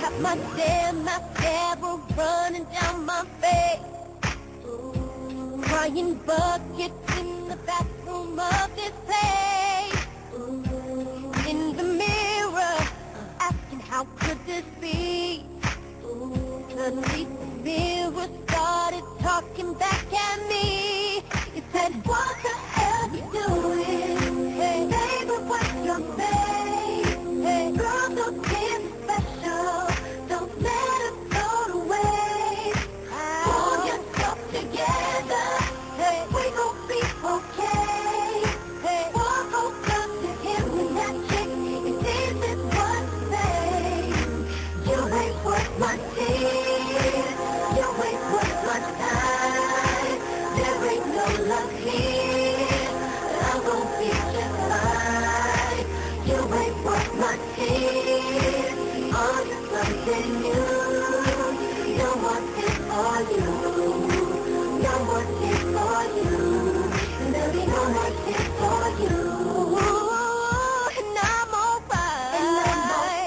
got my mascara running down my face. Crying buckets in the bathroom of this place. In the mirror, asking how could this be? Suddenly the mirror started talking back at me. It said, what the hell you doing? Hey, baby, what's your face? Hey, girl, don't feel special. Don't let it go to waste. Pull yourself together. Hey, we gon' be okay. Hey, walk over to him with that chick. And this is what to say. You ain't worth my tears. You ain't worth my time. There ain't no love here. I'm gon' be just fine. You ain't worth my tears. I'm just something new. No more tears for you. No more tears for you. There'll be no more tears for you. And I'm alright.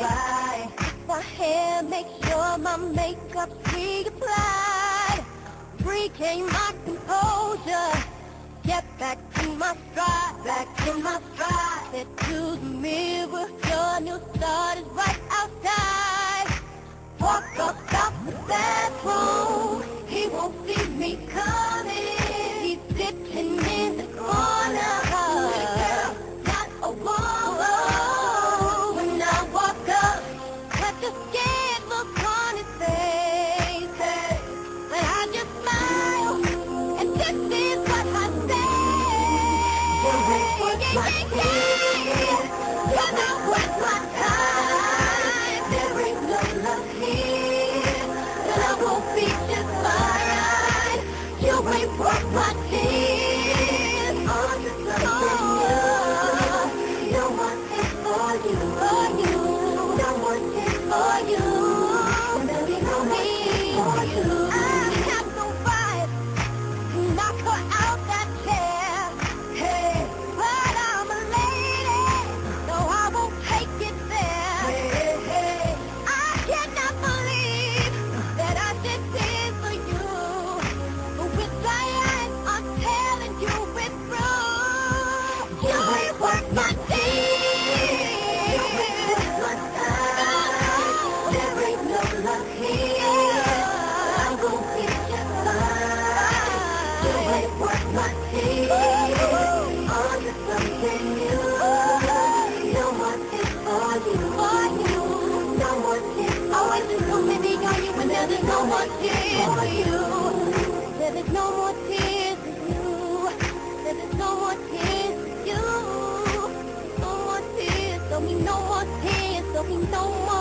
Fix my hair, make sure my makeup's reapplied. Regain my composure. Get back to my stride. Back to my stride. Said to the mirror, your new start is right outside. Walk up out the bathroom. He won't see me coming. He's sitting in the corner. Girl, not a woman. When I walk up, such a scared look on his face. Hey, but I just smile, and this is what I say. Cause I'm worth my time. There ain't no love here, but I won't be just fine. You ain't worth my tears. I'm just something new. No more tears for you. No more tears for you. There'll be no more tears for you. I have no right to knock her out that chair. Hey, but I'm a lady, so I won't take it there. Hey, I cannot believe that I did this for you. But with Diane, I'm telling you it's true. You ain't worth my tears. There ain't no love here. I'm gon' be just fine. You ain't worth my tears. I'm just something new. No more tears for you. No more tears. Always been so many on you, but now there's no more tears for you. There is no more tears for you. There is no more tears for you. No more tears. There'll be no more tears. There'll be no more